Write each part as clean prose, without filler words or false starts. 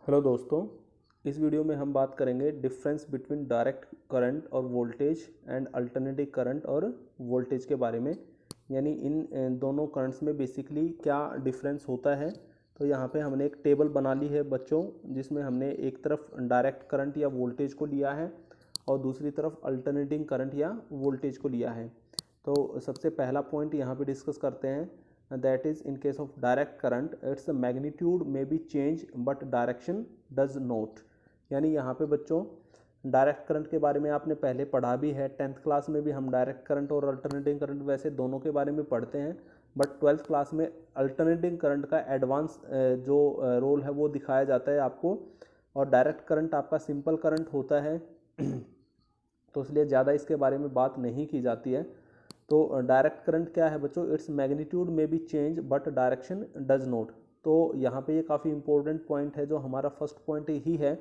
Hello दोस्तों, इस video में हम बात करेंगे डिफरेंस बिटवीन डायरेक्ट करंट और वोल्टेज एंड अल्टरनेटिव करंट और वोल्टेज के बारे में। यानी इन दोनों करंट्स में बेसिकली क्या डिफरेंस होता है। तो यहाँ पे हमने एक टेबल बना ली है बच्चों, जिसमें हमने एक तरफ डायरेक्ट करंट या वोल्टेज को लिया है और दूसरी तरफ अल्टरनेटिंग करंट या वोल्टेज को लिया है। तो सबसे पहला पॉइंट यहाँ पे डिस्कस करते हैं, that is in case of direct current its magnitude may be changed but direction does not। यानी यहाँ पे बच्चों डायरेक्ट करंट के बारे में आपने पहले पढ़ा भी है, 10th क्लास में भी हम डायरेक्ट करंट और अल्टरनेटिंग करंट वैसे दोनों के बारे में पढ़ते हैं, बट 12th क्लास में अल्टरनेटिंग करंट का एडवांस जो रोल है वो दिखाया जाता है आपको, और डायरेक्ट करंट आपका सिंपल करंट होता है तो इसलिए ज़्यादा इसके बारे में बात नहीं की जाती है। तो डायरेक्ट करंट क्या है बच्चों, इट्स मैग्नीट्यूड में B change but direction does not. तो यहाँ पे ये काफ़ी इंपॉर्टेंट पॉइंट है, जो हमारा फर्स्ट पॉइंट ही है।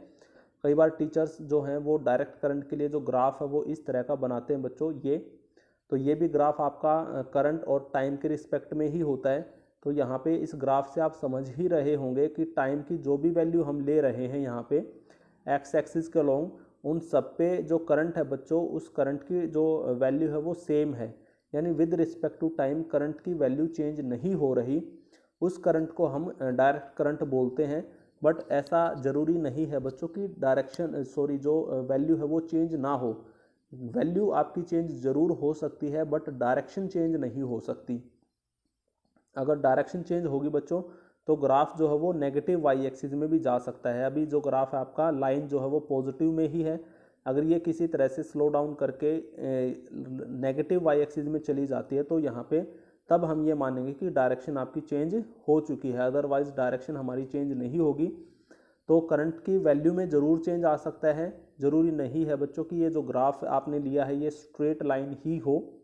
कई बार टीचर्स जो हैं वो डायरेक्ट करंट के लिए जो ग्राफ है वो इस तरह का बनाते हैं बच्चों, ये भी ग्राफ आपका करंट और टाइम के रिस्पेक्ट में ही होता है। तो यहाँ पे इस ग्राफ से आप समझ ही रहे होंगे कि टाइम की जो भी वैल्यू हम ले रहे हैं यहाँ पे एक्स एक्सिस के अलोंग, उन सब पे जो करंट है बच्चों, उस करंट की जो वैल्यू है वो सेम है। यानी with respect to time current की वैल्यू चेंज नहीं हो रही, उस करंट को हम डायरेक्ट करंट बोलते हैं। बट ऐसा ज़रूरी नहीं है बच्चों की जो वैल्यू है वो चेंज ना हो। वैल्यू आपकी चेंज ज़रूर हो सकती है बट डायरेक्शन चेंज नहीं हो सकती। अगर डायरेक्शन चेंज होगी बच्चों तो ग्राफ जो है वो नेगेटिव वाई एक्सिस में भी जा सकता है। अभी जो ग्राफ है आपका लाइन जो है वो पॉजिटिव में ही है, अगर ये किसी तरह से स्लो डाउन करके नेगेटिव वाई एक्सिस में चली जाती है तो यहाँ पे तब हम ये मानेंगे कि डायरेक्शन आपकी चेंज हो चुकी है। अदरवाइज डायरेक्शन हमारी चेंज नहीं होगी। तो करंट की वैल्यू में ज़रूर चेंज आ सकता है, ज़रूरी नहीं है बच्चों कि ये जो ग्राफ आपने लिया है ये स्ट्रेट लाइन ही हो।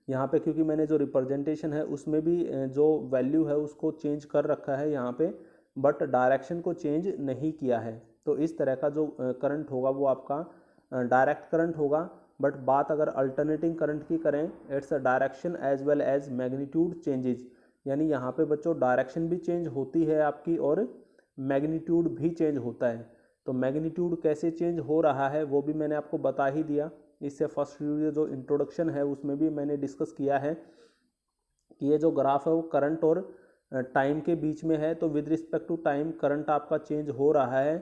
यहाँ पे क्योंकि मैंने जो रिप्रेजेंटेशन है उसमें भी जो वैल्यू है उसको चेंज कर रखा है यहाँ पे, बट डायरेक्शन को चेंज नहीं किया है। तो इस तरह का जो करंट होगा वो आपका डायरेक्ट करंट होगा। बट बात अगर अल्टरनेटिंग करंट की करें, it's a direction as well as magnitude changes. यानी यहाँ पे बच्चों डायरेक्शन भी चेंज होती है आपकी और मैग्नीट्यूड भी चेंज होता है। तो मैग्नीट्यूड कैसे चेंज हो रहा है वो भी मैंने आपको बता ही दिया। इससे फर्स्ट वीडियो जो इंट्रोडक्शन है उसमें भी मैंने डिस्कस किया है कि ये जो ग्राफ है वो करंट और टाइम के बीच में है। तो with respect to time current आपका चेंज हो रहा है,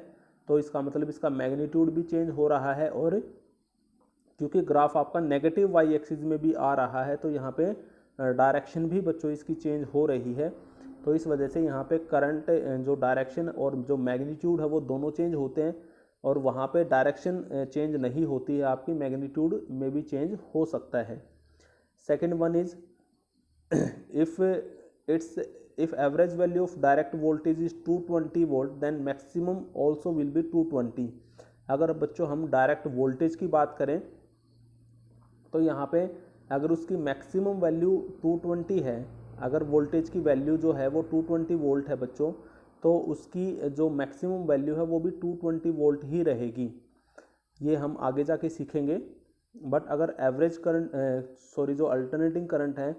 तो इसका मतलब इसका मैग्नीट्यूड भी चेंज हो रहा है। और क्योंकि ग्राफ आपका नेगेटिव वाई एक्सिस में भी आ रहा है तो यहाँ पे डायरेक्शन भी बच्चों इसकी चेंज हो रही है। तो इस वजह से यहाँ पे करंट जो डायरेक्शन और जो मैग्नीट्यूड है वो दोनों चेंज होते हैं, और वहाँ पे डायरेक्शन चेंज नहीं होती है आपकी, मैग्नीट्यूड में भी चेंज हो सकता है। Second one is if if average value of direct voltage is 220 volt then maximum also will be 220। अगर बच्चों हम डायरेक्ट वोल्टेज की बात करें तो यहाँ पे अगर उसकी मैक्सिमम वैल्यू 220 है, अगर वोल्टेज की वैल्यू जो है वो 220 वोल्ट है बच्चों, तो उसकी जो मैक्सिमम वैल्यू है वो भी 220 वोल्ट ही रहेगी। ये हम आगे जाके सीखेंगे। बट अगर एवरेज करंट जो अल्टरनेटिंग करंट है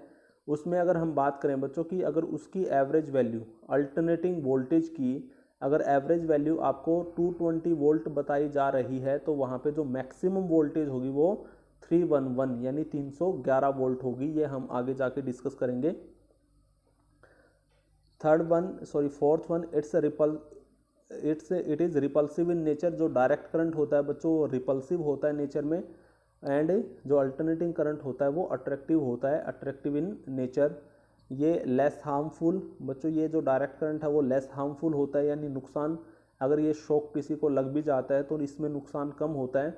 उसमें अगर हम बात करें बच्चों की, अगर उसकी एवरेज वैल्यू अल्टरनेटिंग वोल्टेज की अगर एवरेज वैल्यू आपको 220 वोल्ट बताई जा रही है, तो वहाँ पे जो मैक्सिमम वोल्टेज होगी वो 311 यानी 311 वोल्ट होगी। ये हम आगे जाके डिस्कस करेंगे। Fourth one it is repulsive in nature. जो डायरेक्ट करंट होता है बच्चों वो रिपल्सिव होता है नेचर में, एंड जो अल्टरनेटिंग करंट होता है वो अट्रैक्टिव होता है, अट्रैक्टिव इन नेचर। ये लेस हार्मफुल बच्चों, ये जो डायरेक्ट करंट है वो लेस हार्मफुल होता है, यानी नुकसान अगर ये शॉक किसी को लग भी जाता है तो इसमें नुकसान कम होता है।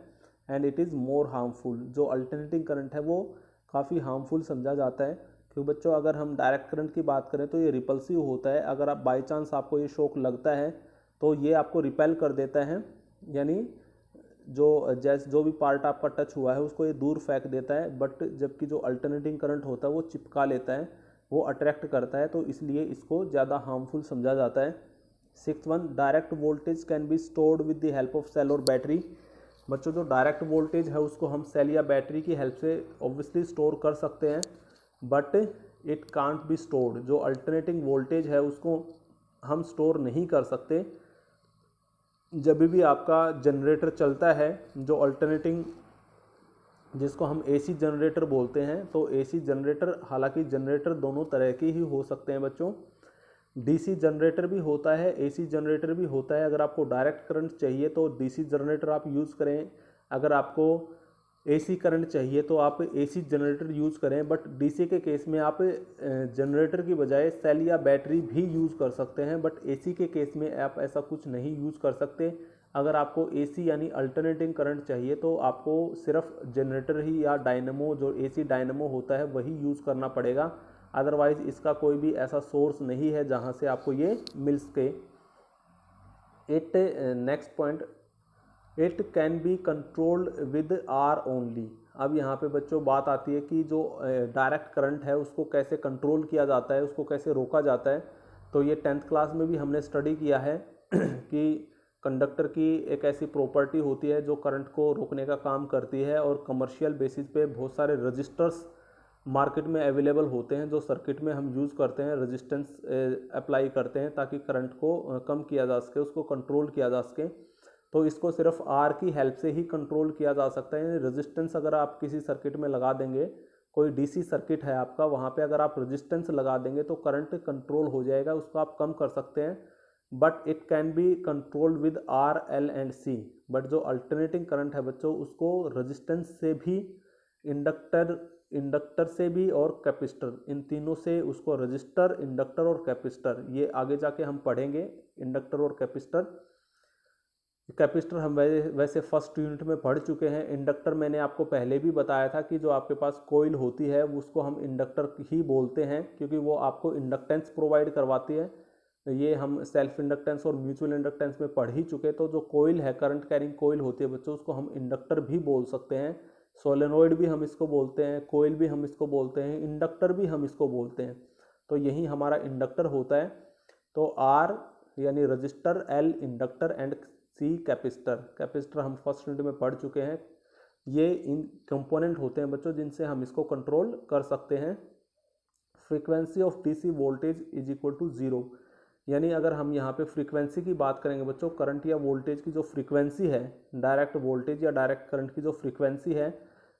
And it is more harmful, जो अल्टरनेटिंग करंट है वो काफ़ी हार्मफुल समझा जाता है। क्योंकि बच्चों अगर हम डायरेक्ट करंट की बात करें तो ये रिपल्सिव होता है। अगर आप बाई चांस आपको ये शॉक लगता है तो ये आपको रिपेल कर देता है, यानी जो भी पार्ट आपका टच हुआ है उसको ये दूर फेंक देता है। बट जबकि जो अल्टरनेटिंग करंट होता है वो चिपका लेता है, वो अट्रैक्ट करता है, तो इसलिए इसको ज़्यादा हार्मफुल समझा जाता है। Sixth one, direct voltage can be stored with the help of cell और बैटरी। बच्चों जो डायरेक्ट वोल्टेज है उसको हम सेल या बैटरी की हेल्प से ऑब्वियसली स्टोर कर सकते हैं, but it can't be stored. जो अल्टरनेटिंग वोल्टेज है उसको हम स्टोर नहीं कर सकते। जब भी आपका जनरेटर चलता है, जो अल्टरनेटिंग, जिसको हम एसी जनरेटर बोलते हैं, तो एसी जनरेटर, हालांकि जनरेटर दोनों तरह के ही हो सकते हैं बच्चों, डीसी जनरेटर भी होता है, एसी जनरेटर भी होता है। अगर आपको डायरेक्ट करंट चाहिए तो डीसी जनरेटर आप यूज़ करें, अगर आपको एसी करंट चाहिए तो आप एसी जनरेटर यूज़ करें। बट डीसी के केस में आप जनरेटर की बजाय सेल या बैटरी भी यूज़ कर सकते हैं, बट एसी के केस में आप ऐसा कुछ नहीं यूज़ कर सकते। अगर आपको एसी यानी अल्टरनेटिंग करंट चाहिए तो आपको सिर्फ जनरेटर ही या डायनेमो, जो एसी डायनेमो होता है, वही यूज़ करना पड़ेगा। अदरवाइज़ इसका कोई भी ऐसा सोर्स नहीं है जहाँ से आपको ये मिल सके। It next point, it can be controlled with R only. अब यहाँ पे बच्चों बात आती है कि जो डायरेक्ट करंट है उसको कैसे कंट्रोल किया जाता है, उसको कैसे रोका जाता है। तो ये 10th क्लास में भी हमने स्टडी किया है कि कंडक्टर की एक ऐसी प्रॉपर्टी होती है जो करंट को रोकने का काम करती है, और कमर्शियल बेसिस पे बहुत सारे रजिस्टर्स मार्केट में अवेलेबल होते हैं जो सर्किट में हम यूज़ करते हैं, रेजिस्टेंस अप्लाई करते हैं ताकि करंट को कम किया जा सके, उसको कंट्रोल किया जा सके। तो इसको सिर्फ आर की हेल्प से ही कंट्रोल किया जा सकता है। यानी रेजिस्टेंस अगर आप किसी सर्किट में लगा देंगे, कोई डीसी सर्किट है आपका, वहाँ पे अगर आप रेजिस्टेंस लगा देंगे तो करंट कंट्रोल हो जाएगा, उसको आप कम कर सकते हैं। But it can be controlled with R, L and C. But जो अल्टरनेटिंग करंट है बच्चों, उसको रेजिस्टेंस से भी, इंडक्टर से भी और कैपेसिटर, इन तीनों से उसको, रजिस्टर, इंडक्टर और कैपेसिटर, ये आगे जाके हम पढ़ेंगे इंडक्टर और कैपेसिटर। कैपेसिटर हम वैसे फर्स्ट यूनिट में पढ़ चुके हैं। इंडक्टर मैंने आपको पहले भी बताया था कि जो आपके पास कोइल होती है उसको हम इंडक्टर ही बोलते हैं, क्योंकि वो आपको इंडक्टेंस प्रोवाइड करवाती है। ये हम सेल्फ इंडक्टेंस और म्यूचुअल इंडक्टेंस में पढ़ ही चुके। तो जो कोइल है, करंट कैरिंग कोइल होती है बच्चों, उसको हम इंडक्टर भी बोल सकते हैं। सोलेनोइड भी हम इसको बोलते हैं, कोइल भी हम इसको बोलते हैं, इंडक्टर भी हम इसको बोलते हैं। तो यही हमारा इंडक्टर होता है। तो आर यानी register, L inductor and C capacitor. Capacitor हम फर्स्ट यूनिट में पढ़ चुके हैं। ये इन कंपोनेंट होते हैं बच्चों जिनसे हम इसको कंट्रोल कर सकते हैं। Frequency of DC voltage is equal to 0। यानी अगर हम यहाँ पे फ्रीक्वेंसी की बात करेंगे बच्चों, करंट या वोल्टेज की जो फ्रीक्वेंसी है, डायरेक्ट वोल्टेज या डायरेक्ट करंट की जो फ्रीक्वेंसी है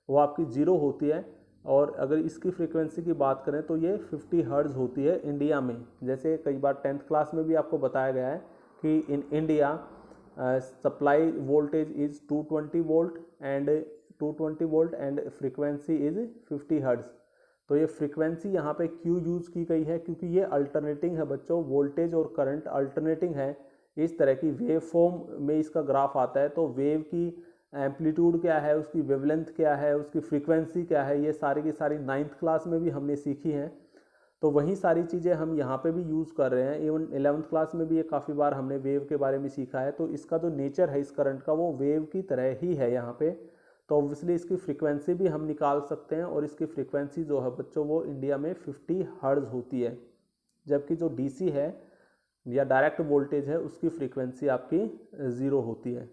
वो आपकी 0 होती है। और अगर इसकी फ्रीक्वेंसी की बात करें तो ये 50 हर्ट्ज होती है इंडिया में। जैसे कई बार 10th क्लास में भी आपको बताया गया है कि in India supply voltage is 220 volt and frequency is 50 hertz. तो ये फ्रीक्वेंसी यहाँ पे क्यों यूज़ की गई है, क्योंकि ये अल्टरनेटिंग है बच्चों, वोल्टेज और करंट अल्टरनेटिंग है। इस तरह की वेव फॉर्म में इसका ग्राफ आता है। तो वेव की एम्पलीट्यूड क्या है, उसकी वेवलेंथ क्या है, उसकी फ्रीक्वेंसी क्या है, ये सारी की सारी 9th क्लास में भी हमने सीखी हैं। तो वही सारी चीज़ें हम यहाँ पे भी यूज़ कर रहे हैं। इवन 11th क्लास में भी ये काफ़ी बार हमने वेव के बारे में सीखा है। तो इसका जो नेचर है इस करंट का, वो वेव की तरह ही है यहाँ पे। तो ऑब्वियसली इसकी फ्रीक्वेंसी भी हम निकाल सकते हैं, और इसकी फ्रीक्वेंसी जो है बच्चों वो इंडिया में 50 हर्ट्ज होती है। जबकि जो डीसी है या डायरेक्ट वोल्टेज है उसकी फ्रीक्वेंसी आपकी 0 होती है।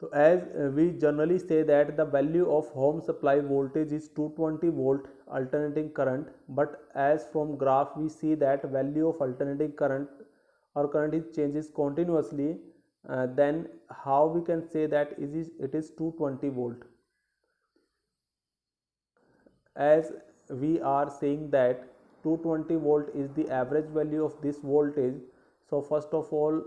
तो as we generally say that the value of home supply voltage is 220 volt alternating current, but as from graph we see that value of alternating current or current is changes continuously, then how we can say that it is 220 volt, as we are saying that 220 volt is the average value of this voltage. So first of all,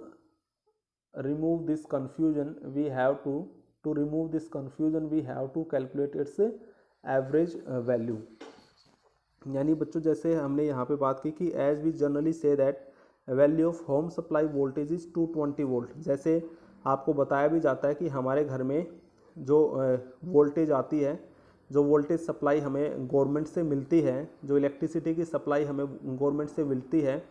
remove this confusion, we have to remove this confusion we have to calculate its average value। यानी बच्चों जैसे हमने यहाँ पे बात की कि as we generally say that value of home supply voltage is 220 volt. जैसे आपको बताया भी जाता है कि हमारे घर में जो वोल्टेज आती है, जो वोल्टेज सप्लाई हमें गवर्नमेंट से मिलती है, जो इलेक्ट्रिसिटी की सप्लाई हमें गवर्नमेंट से मिलती है,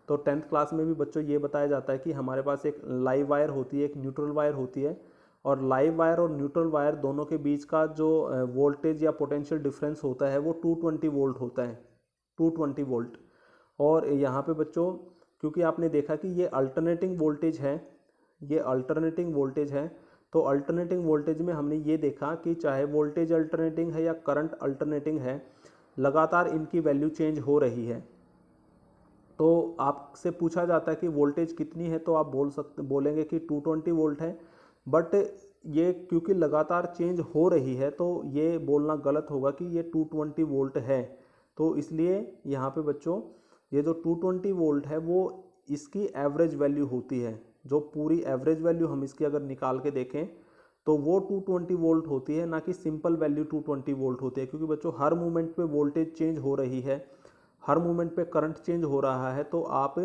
तो 10th क्लास में भी बच्चों ये बताया जाता है कि हमारे पास एक लाइव वायर होती है, एक न्यूट्रल वायर होती है। और लाइव वायर और न्यूट्रल वायर दोनों के बीच का जो वोल्टेज या पोटेंशियल डिफरेंस होता है वो 220 वोल्ट होता है, 220 वोल्ट। और यहाँ पे बच्चों क्योंकि आपने देखा कि ये अल्टरनेटिंग वोल्टेज है, ये अल्टरनेटिंग वोल्टेज है, तो अल्टरनेटिंग वोल्टेज में हमने ये देखा कि चाहे वोल्टेज अल्टरनेटिंग है या करंट अल्टरनेटिंग है, लगातार इनकी वैल्यू चेंज हो रही है। तो आपसे पूछा जाता है कि वोल्टेज कितनी है, तो आप बोलेंगे कि 220 वोल्ट है। बट ये क्योंकि लगातार चेंज हो रही है तो ये बोलना गलत होगा कि ये 220 वोल्ट है। तो इसलिए यहाँ पे बच्चों ये जो 220 वोल्ट है वो इसकी एवरेज वैल्यू होती है। जो पूरी एवरेज वैल्यू हम इसकी अगर निकाल के देखें तो वो 220 वोल्ट होती है, ना कि सिंपल वैल्यू 220 वोल्ट होती है। क्योंकि बच्चों हर मोमेंट पे वोल्टेज चेंज हो रही है, हर मोमेंट पे करंट चेंज हो रहा है, तो आप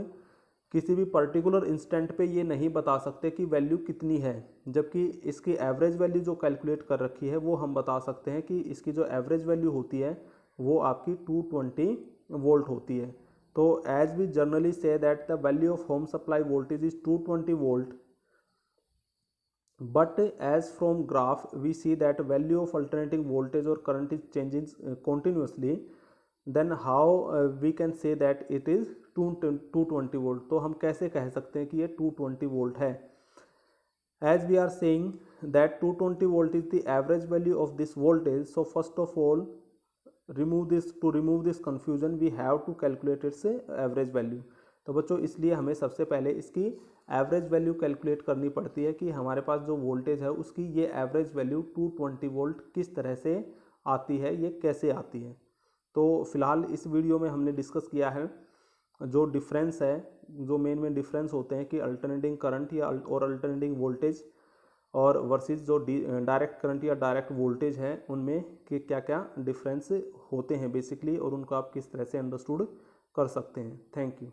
किसी भी पर्टिकुलर इंस्टेंट पे ये नहीं बता सकते कि वैल्यू कितनी है। जबकि इसकी एवरेज वैल्यू जो कैलकुलेट कर रखी है वो हम बता सकते हैं कि इसकी जो एवरेज वैल्यू होती है वो आपकी 220 वोल्ट होती है। तो as we generally say that the value of home supply voltage is 220 volt, but as from graph we see that value of alternating voltage or current is changing continuously, then how we can say that it is 220 volt। तो हम कैसे कह सकते हैं कि ये 220 volt है। as we are saying that 220 volt is the average value of this voltage, so first of all remove this confusion we have to calculate its average value। तो बच्चों इसलिए हमें सबसे पहले इसकी एवरेज वैल्यू कैलकुलेट करनी पड़ती है कि हमारे पास जो वोल्टेज है उसकी ये एवरेज वैल्यू 220 वोल्ट किस तरह से आती है, ये कैसे आती है। तो फिलहाल इस वीडियो में हमने डिस्कस किया है जो डिफरेंस है, जो मेन डिफरेंस होते हैं कि अल्टरनेटिंग करंट या और अल्टरनेटिंग वोल्टेज और वर्सेस जो डायरेक्ट करंट या डायरेक्ट वोल्टेज है उनमें कि क्या क्या डिफरेंस होते हैं बेसिकली, और उनको आप किस तरह से अंडरस्टूड कर सकते हैं। Thank you.